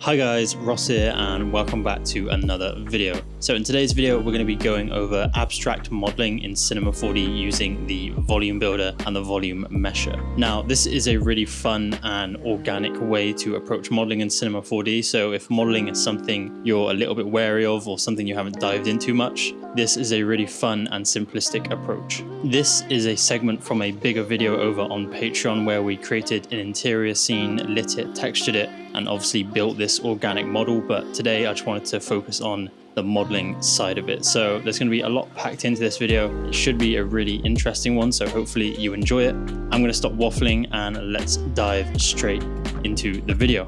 Hi guys, Ross here and welcome back to another video. So in today's video, we're going to be going over abstract modeling in Cinema 4D using the volume builder and the volume mesher. Now, this is a really fun and organic way to approach modeling in Cinema 4D. So if modeling is something you're a little bit wary of or something you haven't dived into much, this is a really fun and simplistic approach. This is a segment from a bigger video over on Patreon where we created an interior scene, lit it, textured it, and obviously built this organic model, but today I just wanted to focus on the modeling side of it. So there's going to be a lot packed into this video. It should be a really interesting one, so hopefully you enjoy it. I'm going to stop waffling and let's dive straight into the video.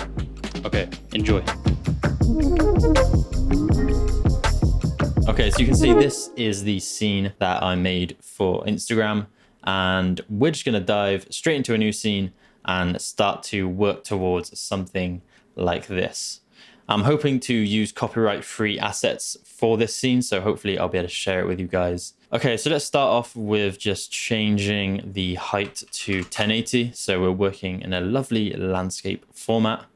Okay, enjoy. Okay, so you can see this is the scene that I made for Instagram, and we're just going to dive straight into a new scene and start to work towards something like this. I'm hoping to use copyright-free assets for this scene, so hopefully I'll be able to share it with you guys. Okay, so let's start off with just changing the height to 1080. So we're working in a lovely landscape format,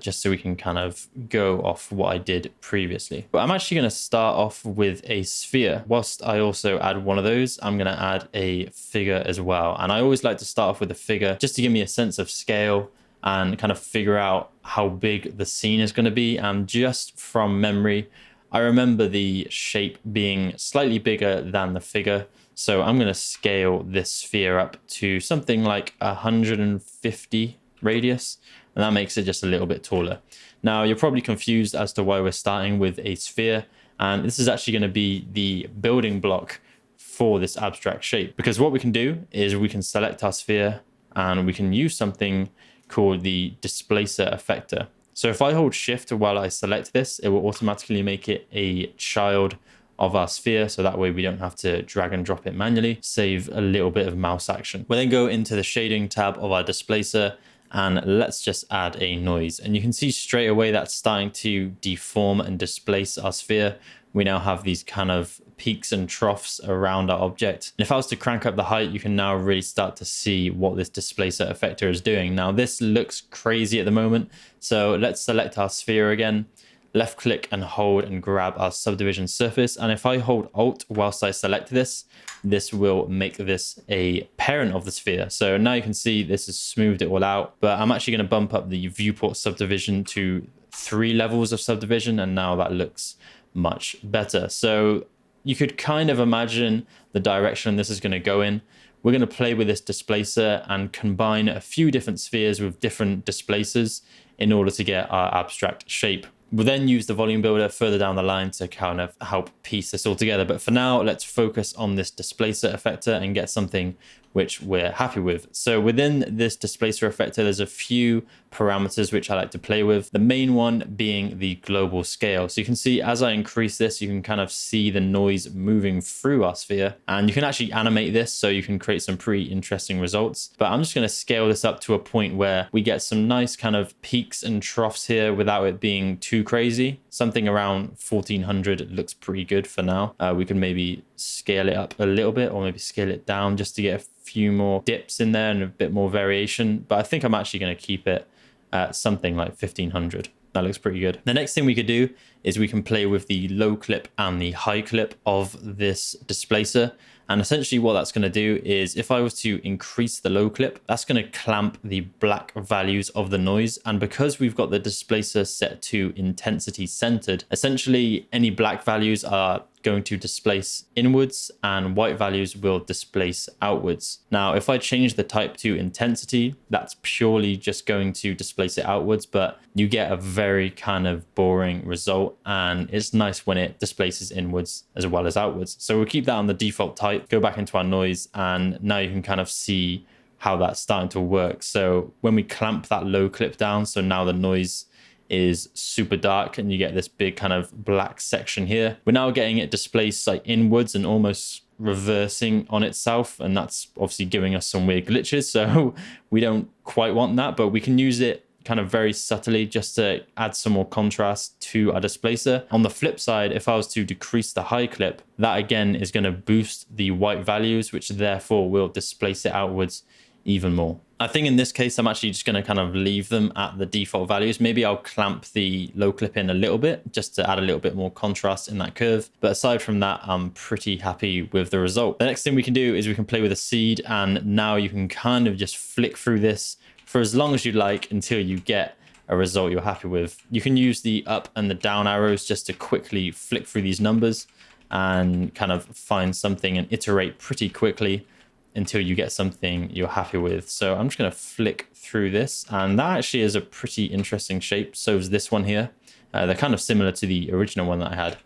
just so we can kind of go off what I did previously. But I'm actually going to start off with a sphere. Whilst I also add one of those, I'm going to add a figure as well. And I always like to start off with a figure just to give me a sense of scale and kind of figure out how big the scene is going to be. And just from memory, I remember the shape being slightly bigger than the figure. So I'm going to scale this sphere up to something like 150 radius. And that makes it just a little bit taller. Now, you're probably confused as to why we're starting with a sphere. And this is actually going to be the building block for this abstract shape. Because what we can do is we can select our sphere and we can use something called the displacer effector. So if I hold shift while I select this, it will automatically make it a child of our sphere. So that way we don't have to drag and drop it manually, save a little bit of mouse action. We then go into the shading tab of our displacer, and let's just add a noise. And you can see straight away that's starting to deform and displace our sphere. We now have these kind of peaks and troughs around our object. And if I was to crank up the height, you can now really start to see what this displacer effector is doing. Now this looks crazy at the moment. So let's select our sphere again, left click and hold and grab our subdivision surface. And if I hold Alt whilst I select this, this will make this a parent of the sphere. So now you can see this has smoothed it all out, but I'm actually going to bump up the viewport subdivision to 3 levels of subdivision. And now that looks much better. So you could kind of imagine the direction this is going to go in. We're going to play with this displacer and combine a few different spheres with different displacers in order to get our abstract shape. We'll then use the volume builder further down the line to kind of help piece this all together. But for now, let's focus on this displacer effector and get something which we're happy with. So within this displacer effector, there's a few parameters which I like to play with. The main one being the global scale. So you can see as I increase this, you can kind of see the noise moving through our sphere. And you can actually animate this so you can create some pretty interesting results. But I'm just going to scale this up to a point where we get some nice kind of peaks and troughs here without it being too crazy. Something around 1400 looks pretty good for now. We can maybe scale it up a little bit or maybe scale it down just to get a few more dips in there and a bit more variation. But I think I'm actually going to keep it at something like 1500. That looks pretty good. The next thing we could do is we can play with the low clip and the high clip of this displacer. And essentially what that's going to do is if I was to increase the low clip, that's going to clamp the black values of the noise. And because we've got the displacer set to intensity centered, essentially any black values are going to displace inwards and white values will displace outwards. Now, if I change the type to intensity, that's purely just going to displace it outwards, but you get a very kind of boring result. And it's nice when it displaces inwards as well as outwards. So we'll keep that on the default type, go back into our noise, and now you can kind of see how that's starting to work. So when we clamp that low clip down, so now the noise is super dark and you get this big kind of black section here. We're now getting it displaced like inwards and almost reversing on itself. And that's obviously giving us some weird glitches. So we don't quite want that, but we can use it kind of very subtly just to add some more contrast to our displacer. On the flip side, if I was to decrease the high clip, that again is going to boost the white values, which therefore will displace it outwards even more. I think in this case, I'm actually just going to kind of leave them at the default values. Maybe I'll clamp the low clip in a little bit just to add a little bit more contrast in that curve. But aside from that, I'm pretty happy with the result. The next thing we can do is we can play with a seed, and now you can kind of just flick through this for as long as you like until you get a result you're happy with. You can use the up and the down arrows just to quickly flick through these numbers and kind of find something and iterate pretty quickly until you get something you're happy with. So I'm just going to flick through this, and that actually is a pretty interesting shape. So is this one here. They're kind of similar to the original one that I had.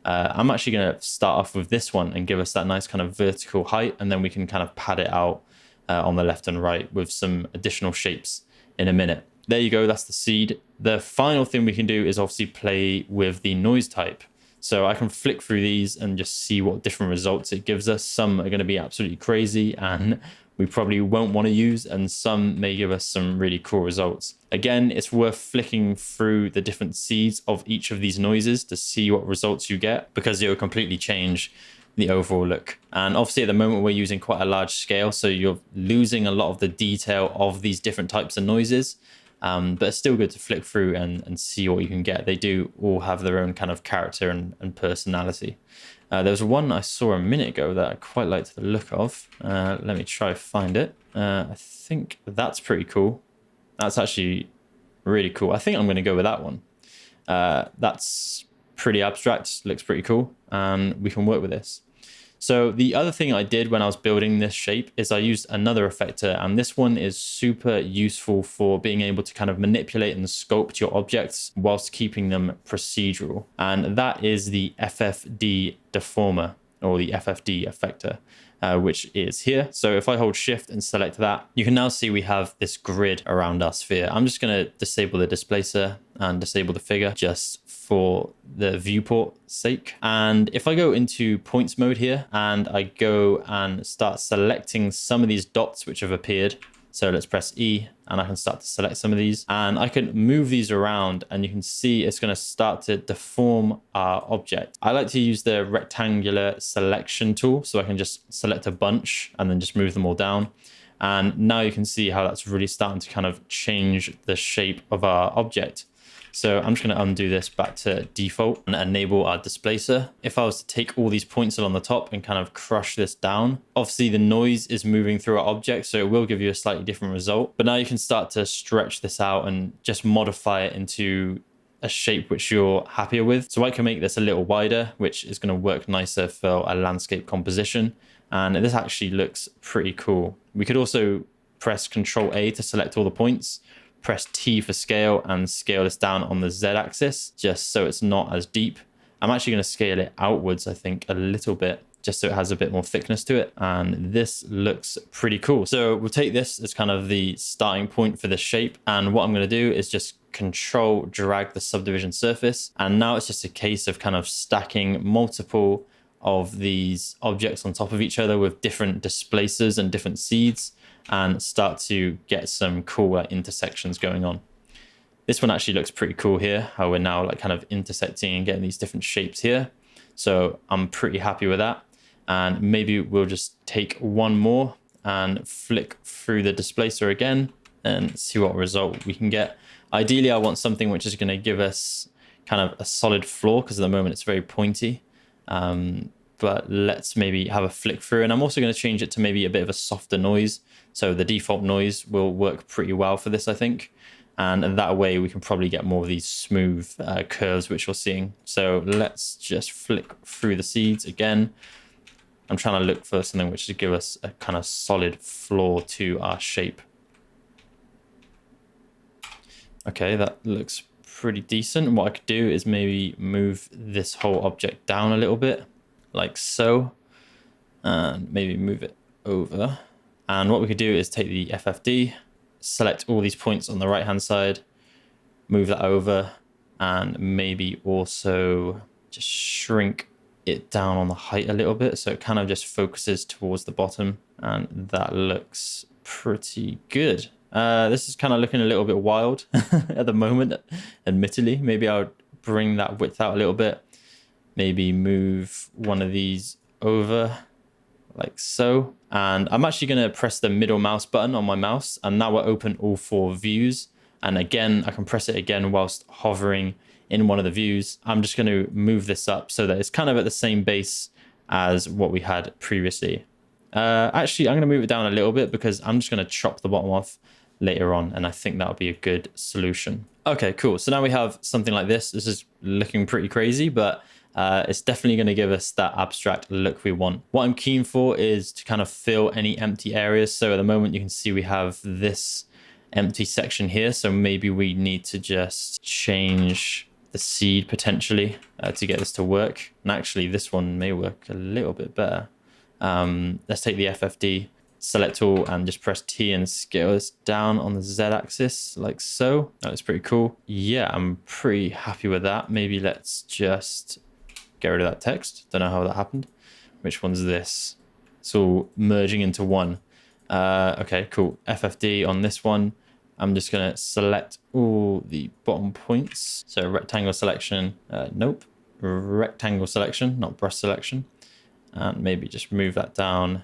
I'm actually going to start off with this one and give us that nice kind of vertical height, and then we can kind of pad it out on the left and right with some additional shapes in a minute. There you go, that's the seed. The final thing we can do is obviously play with the noise type. So I can flick through these and just see what different results it gives us. Some are going to be absolutely crazy and we probably won't want to use, and some may give us some really cool results. Again, it's worth flicking through the different seeds of each of these noises to see what results you get, because it will completely change the overall look. And obviously at the moment we're using quite a large scale, so you're losing a lot of the detail of these different types of noises. But it's still good to flick through and see what you can get. They do all have their own kind of character and personality. There was one I saw a minute ago that I quite liked the look of. Let me try to find it. I think that's pretty cool. That's actually really cool. I think I'm going to go with that one. That's pretty abstract, looks pretty cool, and we can work with this. So the other thing I did when I was building this shape is I used another effector, and this one is super useful for being able to kind of manipulate and sculpt your objects whilst keeping them procedural. And that is the FFD deformer, or the FFD effector, which is here. So if I hold shift and select that, you can now see we have this grid around our sphere. I'm just going to disable the displacer and disable the figure just for the viewport sake. And if I go into points mode here and I go and start selecting some of these dots which have appeared, so let's press E and I can start to select some of these, and I can move these around, and you can see it's going to start to deform our object. I like to use the rectangular selection tool, so I can just select a bunch and then just move them all down. And now you can see how that's really starting to kind of change the shape of our object. So I'm just going to undo this back to default and enable our displacer. If I was to take all these points along the top and kind of crush this down, obviously the noise is moving through our object, so it will give you a slightly different result. But now you can start to stretch this out and just modify it into a shape which you're happier with. So I can make this a little wider, which is going to work nicer for a landscape composition. And this actually looks pretty cool. We could also press Ctrl A to select all the points, press T for scale, and scale this down on the Z axis just so it's not as deep. I'm actually going to scale it outwards, I think, a little bit, just so it has a bit more thickness to it. And this looks pretty cool. So we'll take this as kind of the starting point for this shape. And what I'm going to do is just Control drag the subdivision surface. And now it's just a case of kind of stacking multiple of these objects on top of each other with different displacers and different seeds, and start to get some cool intersections going on. This one actually looks pretty cool here, how we're now like kind of intersecting and getting these different shapes here. So I'm pretty happy with that. And maybe we'll just take one more and flick through the displacer again and see what result we can get. Ideally, I want something which is going to give us kind of a solid floor, because at the moment it's very pointy. But let's maybe have a flick through. And I'm also going to change it to maybe a bit of a softer noise. So the default noise will work pretty well for this, I think. And that way we can probably get more of these smooth curves which we're seeing. So let's just flick through the seeds again. I'm trying to look for something which would give us a kind of solid floor to our shape. Okay, that looks pretty decent. What I could do is maybe move this whole object down a little bit, like so, and maybe move it over. And what we could do is take the FFD, select all these points on the right hand side, move that over, and maybe also just shrink it down on the height a little bit so it kind of just focuses towards the bottom, and that looks pretty good. This is kind of looking a little bit wild at the moment, admittedly. Maybe I would bring that width out a little bit, maybe move one of these over like so, And I'm actually going to press the middle mouse button on my mouse, and that will open all 4 views. And again, I can press it again whilst hovering in one of the views. I'm just going to move this up so that it's kind of at the same base as what we had previously. Actually, I'm going to move it down a little bit because I'm just going to chop the bottom off later on, and I think that'll be a good solution. Okay, cool. So now we have something like this. This is looking pretty crazy, but it's definitely going to give us that abstract look we want. What I'm keen for is to kind of fill any empty areas. So at the moment you can see we have this empty section here. So maybe we need to just change the seed potentially to get this to work. And actually this one may work a little bit better. Let's take the FFD, select all, and just press T and scale this down on the Z axis like so. That looks pretty cool. Yeah, I'm pretty happy with that. Maybe let's just get rid of that text. Don't know how that happened. Which one's this? It's all merging into one. Okay, cool. FFD on this one. I'm just going to select all the bottom points. So rectangle selection. Nope. Rectangle selection, not brush selection. And maybe just move that down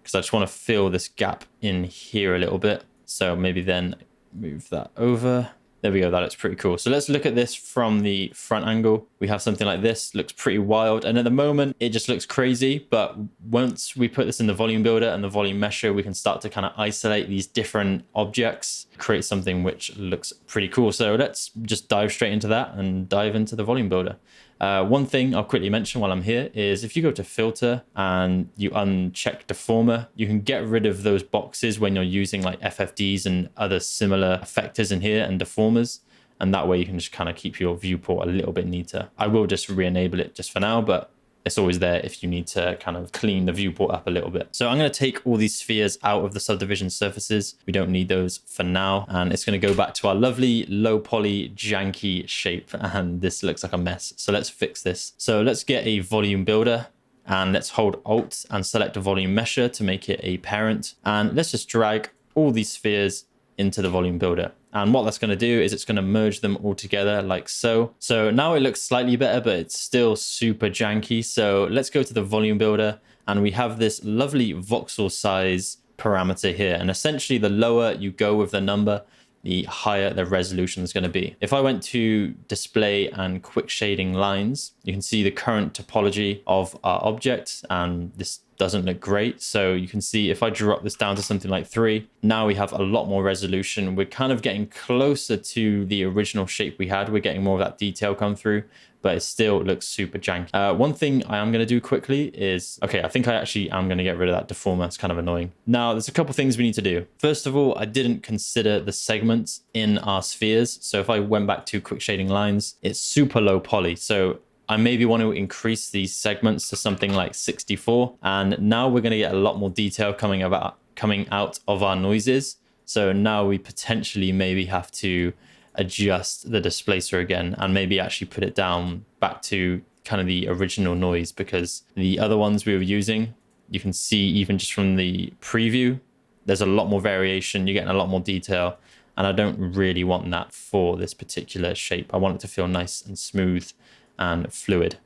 because I just want to fill this gap in here a little bit. So maybe then move that over. There we go. That looks pretty cool. So let's look at this from the front angle. We have something like this. Looks pretty wild. And at the moment, it just looks crazy. But once we put this in the volume builder and the volume mesher, we can start to kind of isolate these different objects, create something which looks pretty cool. So let's just dive straight into that and dive into the volume builder. One thing I'll quickly mention while I'm here is if you go to filter and you uncheck deformer, you can get rid of those boxes when you're using like FFDs and other similar effectors in here and deformers. And that way you can just kind of keep your viewport a little bit neater. I will just re-enable it just for now, but it's always there if you need to kind of clean the viewport up a little bit. So I'm going to take all these spheres out of the subdivision surfaces. We don't need those for now. And it's going to go back to our lovely low poly janky shape. And this looks like a mess. So let's fix this. So let's get a volume builder and let's hold Alt and select a volume mesher to make it a parent. And let's just drag all these spheres into the volume builder. And what that's going to do is it's going to merge them all together like so. So now it looks slightly better, but it's still super janky. So let's go to the volume builder and we have this lovely voxel size parameter here. And essentially the lower you go with the number, the higher the resolution is going to be. If I went to display and quick shading lines, you can see the current topology of our object, and this doesn't look great. So you can see if I drop this down to something like 3, now we have a lot more resolution. We're kind of getting closer to the original shape we had. We're getting more of that detail come through, but it still looks super janky. One thing I am going to do quickly is, okay, I think I actually am going to get rid of that deformer. It's kind of annoying. Now, there's a couple things we need to do. First of all, I didn't consider the segments in our spheres. So if I went back to quick shading lines, it's super low poly. So I maybe want to increase these segments to something like 64. And now we're going to get a lot more detail coming out of our noises. So now we potentially maybe have to adjust the displacer again and maybe actually put it down back to kind of the original noise, because the other ones we were using, you can see even just from the preview, there's a lot more variation. You're getting a lot more detail. And I don't really want that for this particular shape. I want it to feel nice and smooth and fluid.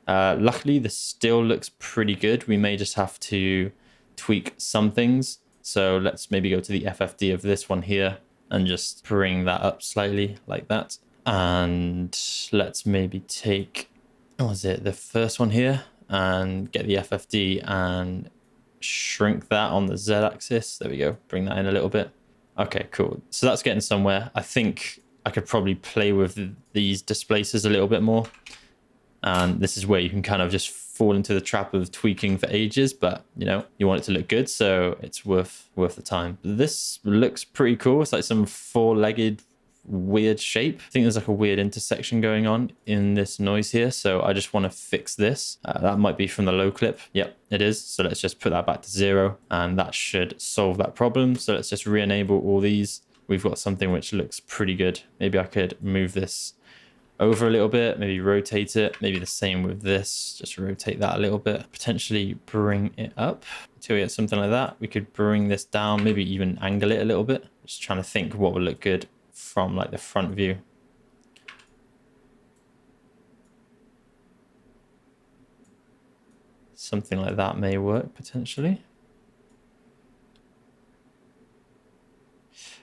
Luckily, this still looks pretty good. We may just have to tweak some things. So let's maybe go to the FFD of this one here and just bring that up slightly like that. And let's maybe take, what was it, the first one here, and get the FFD and shrink that on the Z axis. There we go. Bring that in a little bit. Okay, cool. So that's getting somewhere. I think I could probably play with these displacers a little bit more. And this is where you can kind of just fall into the trap of tweaking for ages, but you know, you want it to look good, so it's worth the time. This looks pretty cool. It's like some 4-legged weird shape. I think there's like a weird intersection going on in this noise here, so I just want to fix this. That might be from the low clip. Yep, it is. So let's just put that back to 0, and that should solve that problem. So let's just re-enable all these. We've got something which looks pretty good. Maybe I could move this over a little bit, maybe rotate it, maybe the same with this, just rotate that a little bit, potentially bring it up until we get something like that. We could bring this down, maybe even angle it a little bit. Just trying to think what would look good from like the front view. Something like that may work potentially.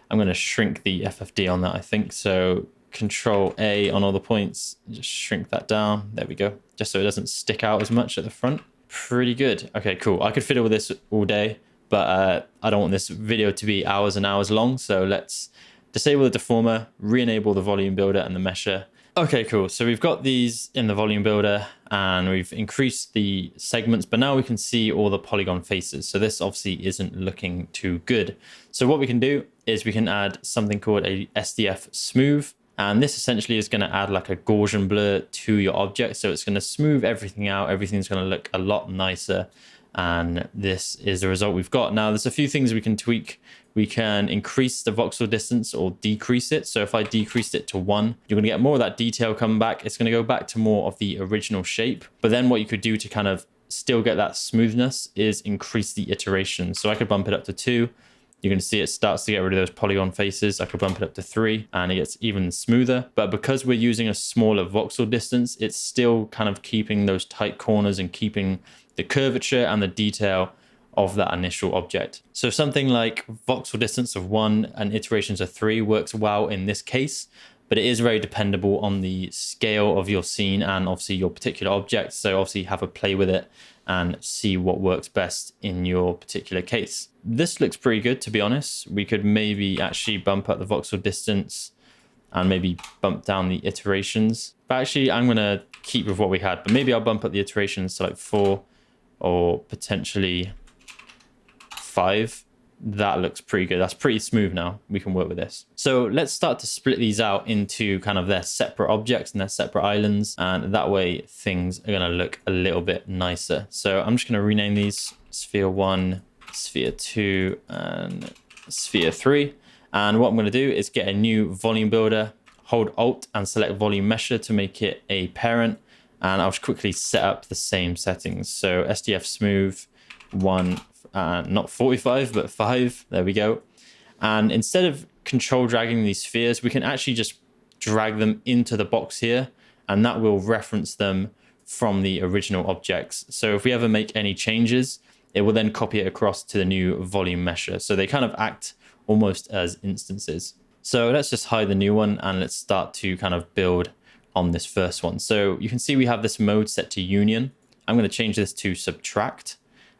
I'm going to shrink the FFD on that, I think. So Control A on all the points, just shrink that down. There we go. Just so it doesn't stick out as much at the front. Pretty good. Okay, cool. I could fiddle with this all day, but I don't want this video to be hours and hours long. So let's disable the deformer, re-enable the volume builder and the mesher. Okay, cool. So we've got these in the volume builder and we've increased the segments, but now we can see all the polygon faces. So this obviously isn't looking too good. So what we can do is we can add something called a SDF smooth. And this essentially is going to add like a Gaussian blur to your object. So it's going to smooth everything out. Everything's going to look a lot nicer. And this is the result we've got. Now, there's a few things we can tweak. We can increase the voxel distance or decrease it. So if I decreased it to 1, you're going to get more of that detail come back. It's going to go back to more of the original shape. But then what you could do to kind of still get that smoothness is increase the iteration. So I could bump it up to 2. You can see it starts to get rid of those polygon faces. I could bump it up to 3 and it gets even smoother. But because we're using a smaller voxel distance, it's still kind of keeping those tight corners and keeping the curvature and the detail of that initial object. So something like voxel distance of 1 and iterations of 3 works well in this case, but it is very dependable on the scale of your scene and obviously your particular object. So obviously have a play with it and see what works best in your particular case. This looks pretty good, to be honest. We could maybe actually bump up the voxel distance and maybe bump down the iterations. But actually, I'm going to keep with what we had, but maybe I'll bump up the iterations to like 4 or potentially 5. That looks pretty good. That's pretty smooth now. We can work with this. So let's start to split these out into kind of their separate objects and their separate islands. And that way things are going to look a little bit nicer. So I'm just going to rename these Sphere 1, Sphere 2, and Sphere 3. And what I'm going to do is get a new volume builder, hold Alt and select volume mesher to make it a parent. And I'll just quickly set up the same settings. So SDF smooth 1, not 45, but 5. There we go. And instead of control dragging these spheres, we can actually just drag them into the box here, and that will reference them from the original objects. So if we ever make any changes, it will then copy it across to the new volume mesher. So they kind of act almost as instances. So let's just hide the new one and let's start to kind of build on this first one. So you can see we have this mode set to union. I'm going to change this to subtract.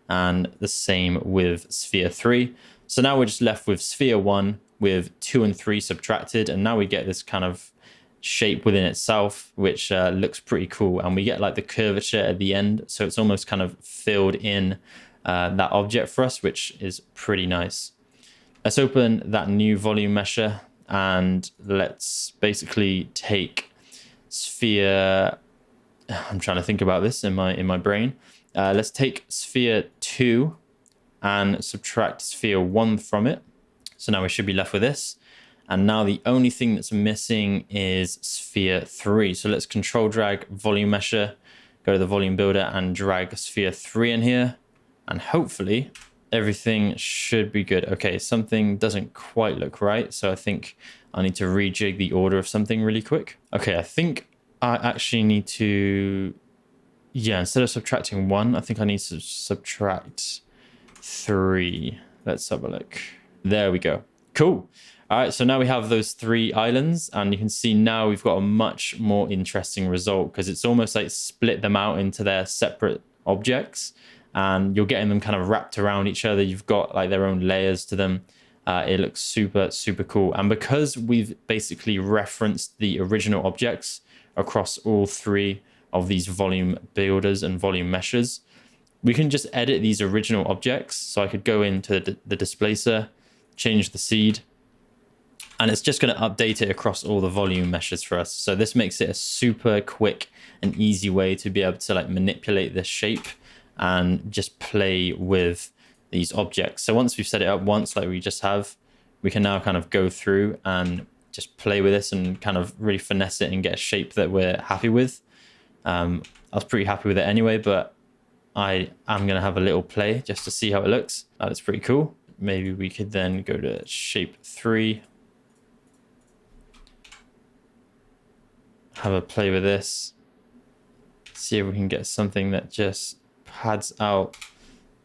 And the same with Sphere 3. So now we're just left with Sphere 1 with 2 and 3 subtracted. And now we get this kind of shape within itself, which looks pretty cool. And we get like the curvature at the end. So it's almost kind of filled in that object for us, which is pretty nice. Let's open that new volume mesher and let's basically take Sphere. I'm trying to think about this in my brain. Let's take Sphere 2 and subtract Sphere 1 from it. So now we should be left with this. And now the only thing that's missing is Sphere 3. So let's control drag volume mesher, go to the volume builder and drag Sphere 3 in here. And hopefully everything should be good. Okay, something doesn't quite look right. So I think I need to rejig the order of something really quick. Okay, I think I actually need to... Yeah, instead of subtracting 1, I think I need to subtract 3. Let's have a look. There we go. Cool. All right, so now we have those 3 islands, and you can see now we've got a much more interesting result because it's almost like split them out into their separate objects, and you're getting them kind of wrapped around each other. You've got like their own layers to them. It looks super, super cool. And because we've basically referenced the original objects across all 3 of these volume builders and volume meshes, we can just edit these original objects. So I could go into the displacer, change the seed, and it's just going to update it across all the volume meshes for us. So this makes it a super quick and easy way to be able to like manipulate this shape and just play with these objects. So once we've set it up once, like we just have, we can now kind of go through and just play with this and kind of really finesse it and get a shape that we're happy with. I was pretty happy with it anyway, but I am going to have a little play just to see how it looks. That is pretty cool. Maybe we could then go to shape 3. Have a play with this. See if we can get something that just pads out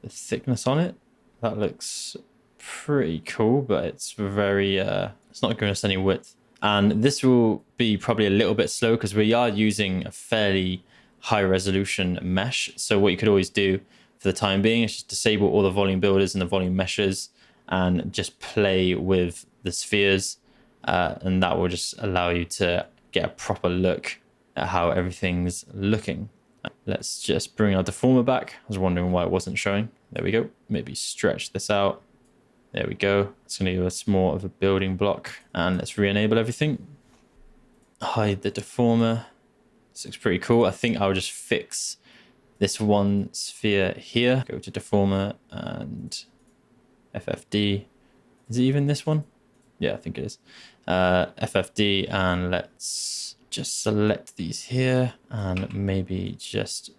the thickness on it. That looks pretty cool, but it's very, it's not giving us any width. And this will be probably a little bit slow because we are using a fairly high resolution mesh. So what you could always do for the time being is just disable all the volume builders and the volume meshes and just play with the spheres. And that will just allow you to get a proper look at how everything's looking. Let's just bring our deformer back. I was wondering why it wasn't showing. There we go. Maybe stretch this out. There we go. It's going to give us more of a building block. And let's re-enable everything. Hide the deformer. This looks pretty cool. I think I'll just fix this one sphere here. Go to deformer and FFD. Is it even this one? Yeah, I think it is. FFD, and let's just select these here and maybe just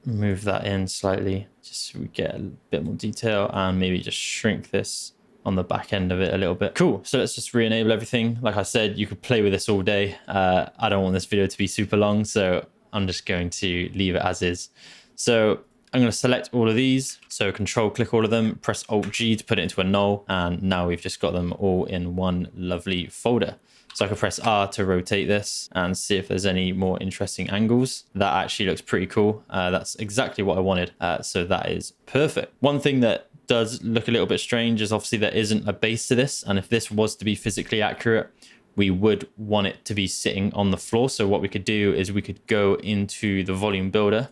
move that in slightly just so we get a bit more detail, and maybe just shrink this on the back end of it a little bit. Cool. So let's just re-enable everything. Like I said, you could play with this all day. I don't want this video to be super long, so I'm just going to leave it as is. So I'm going to select all of these. So control click all of them, press Alt G to put it into a null. And now we've just got them all in one lovely folder. So I can press R to rotate this and see if there's any more interesting angles. That actually looks pretty cool. That's exactly what I wanted. So that is perfect. One thing that does look a little bit strange is obviously there isn't a base to this. And if this was to be physically accurate, we would want it to be sitting on the floor. So what we could do is we could go into the volume builder.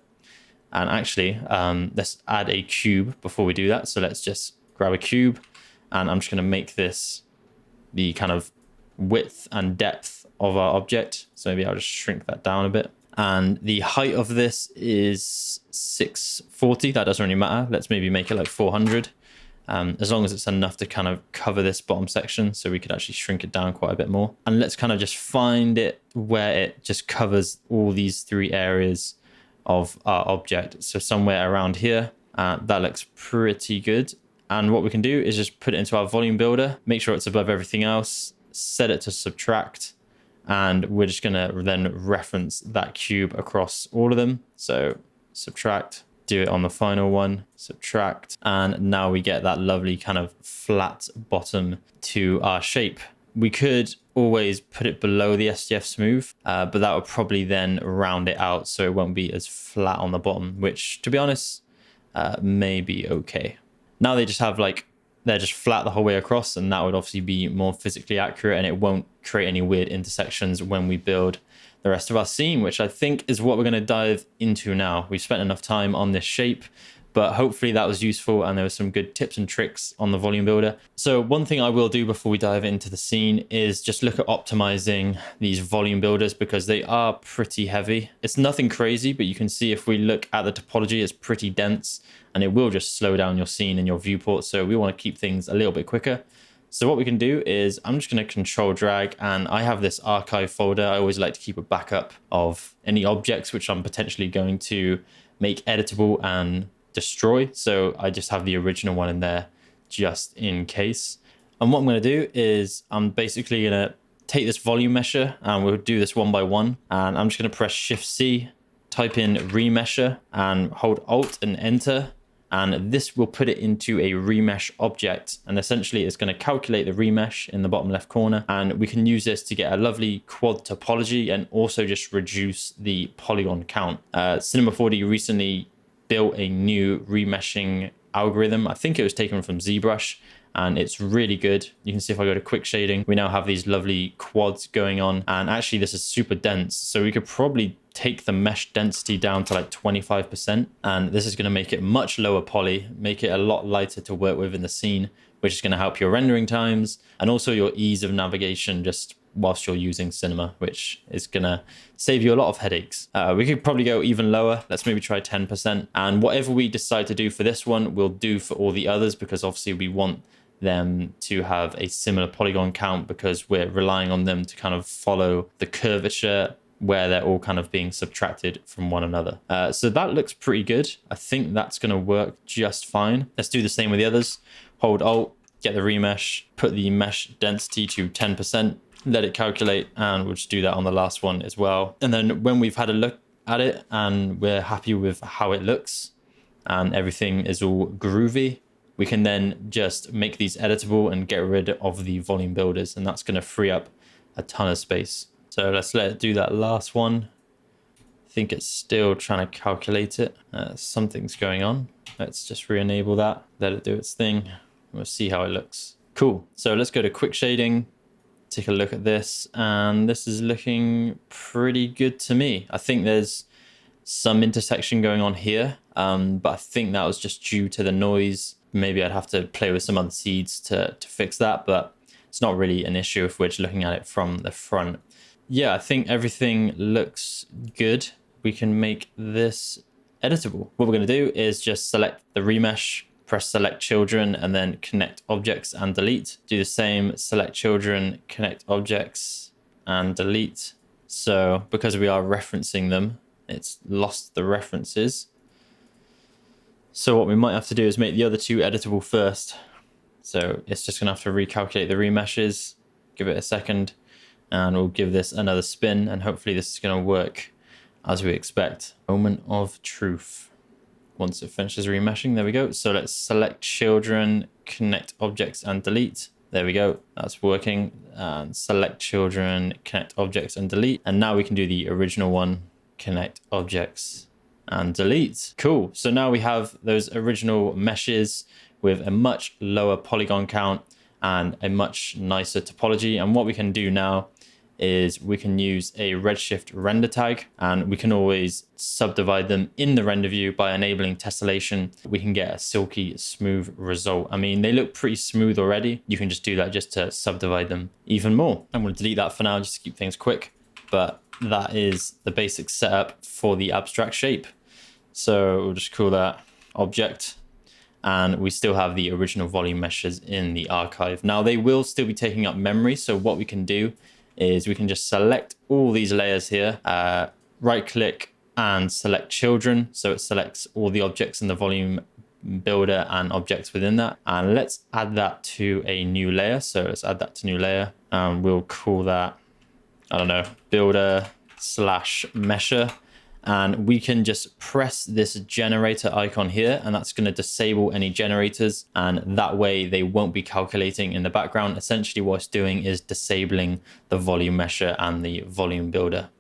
And actually, let's add a cube before we do that. So let's just grab a cube, and I'm just going to make this the kind of width and depth of our object. So maybe I'll just shrink that down a bit. And the height of this is 640. That doesn't really matter. Let's maybe make it like 400. As long as it's enough to kind of cover this bottom section, so we could actually shrink it down quite a bit more. And let's kind of just find it where it just covers all these three areas of our object. So somewhere around here, that looks pretty good. And what we can do is just put it into our volume builder, make sure it's above everything else, set it to subtract, and we're just gonna then reference that cube across all of them. So subtract, do it on the final one, subtract, and now we get that lovely kind of flat bottom to our shape. We could always put it below the SDF smooth, but that would probably then round it out so it won't be as flat on the bottom, which to be honest, may be okay. Now they just have like, they're just flat the whole way across, and that would obviously be more physically accurate, and it won't create any weird intersections when we build the rest of our scene, which I think is what we're going to dive into now. We've spent enough time on this shape, but hopefully that was useful and there were some good tips and tricks on the volume builder. So one thing I will do before we dive into the scene is just look at optimizing these volume builders, because they are pretty heavy. It's nothing crazy, but you can see if we look at the topology, it's pretty dense and it will just slow down your scene and your viewport. So we want to keep things a little bit quicker. So what we can do is I'm just going to control drag, and I have this archive folder. I always like to keep a backup of any objects which I'm potentially going to make editable and destroy. So I just have the original one in there just in case. And what I'm going to do is I'm basically going to take this volume mesher, and we'll do this one by one. And I'm just going to press Shift C, type in remesher, and hold Alt and Enter. And this will put it into a remesh object. And essentially it's going to calculate the remesh in the bottom left corner. And we can use this to get a lovely quad topology and also just reduce the polygon count. Cinema 4D recently built a new remeshing algorithm. I think it was taken from ZBrush, and it's really good. You can see if I go to quick shading, we now have these lovely quads going on. And actually this is super dense. So we could probably take the mesh density down to like 25%. And this is going to make it much lower poly, make it a lot lighter to work with in the scene, which is going to help your rendering times and also your ease of navigation just whilst you're using Cinema, which is going to save you a lot of headaches. We could probably go even lower. Let's maybe try 10%. And whatever we decide to do for this one, we'll do for all the others, because obviously we want them to have a similar polygon count, because we're relying on them to kind of follow the curvature where they're all kind of being subtracted from one another. So that looks pretty good. I think that's going to work just fine. Let's do the same with the others. Hold Alt, get the remesh, put the mesh density to 10%, let it calculate, and we'll just do that on the last one as well. And then when we've had a look at it and we're happy with how it looks and everything is all groovy, we can then just make these editable and get rid of the volume builders, and that's going to free up a ton of space. So let's let it do that last one. I think it's still trying to calculate it. Something's going on. Let's just re-enable that, let it do its thing. We'll see how it looks. Cool. So let's go to quick shading, take a look at this, and this is looking pretty good to me. I think there's some intersection going on here, but I think that was just due to the noise. Maybe I'd have to play with some other seeds to fix that, but it's not really an issue if we're just looking at it from the front. Yeah, I think everything looks good. We can make this editable. What we're going to do is just select the remesh, press select children, and then connect objects and delete. Do the same, select children, connect objects and delete. So because we are referencing them, it's lost the references. So what we might have to do is make the other two editable first. So it's just going to have to recalculate the remeshes, give it a second, and we'll give this another spin, and hopefully this is going to work as we expect. Moment of truth. Once it finishes remeshing, there we go. So let's select children, connect objects and delete. There we go, that's working. And select children, connect objects and delete. And now we can do the original one, connect objects and delete. Cool, so now we have those original meshes with a much lower polygon count and a much nicer topology. And what we can do now is we can use a Redshift render tag, and we can always subdivide them in the render view by enabling tessellation. We can get a silky smooth result. I mean, they look pretty smooth already. You can just do that just to subdivide them even more. I'm going to delete that for now just to keep things quick, but that is the basic setup for the abstract shape. So we'll just call that object, and we still have the original volume meshes in the archive. Now they will still be taking up memory, so what we can do is we can just select all these layers here, right click and select children. So it selects all the objects in the volume builder and objects within that. And let's add that to a new layer. So let's add that to new layer. We'll call that, I don't know, builder/mesher. And we can just press this generator icon here, and that's going to disable any generators. And that way they won't be calculating in the background. Essentially what it's doing is disabling the volume mesher and the volume builder.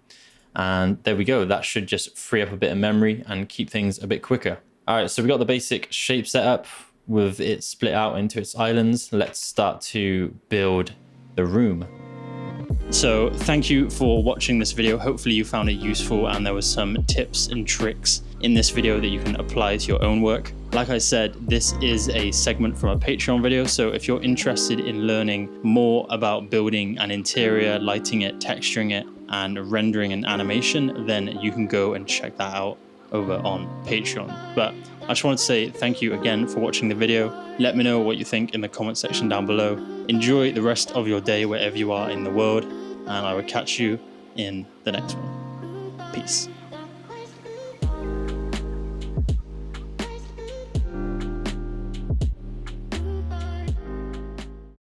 And there we go. That should just free up a bit of memory and keep things a bit quicker. All right, so we got the basic shape set up with it split out into its islands. Let's start to build the room. So thank you for watching this video. Hopefully you found it useful and there was some tips and tricks in this video that you can apply to your own work. Like I said, this is a segment from a Patreon video. So if you're interested in learning more about building an interior, lighting it, texturing it, and rendering an animation, then you can go and check that out over on Patreon. But I just want to say thank you again for watching the video. Let me know what you think in the comment section down below. Enjoy the rest of your day wherever you are in the world, and I will catch you in the next one. Peace.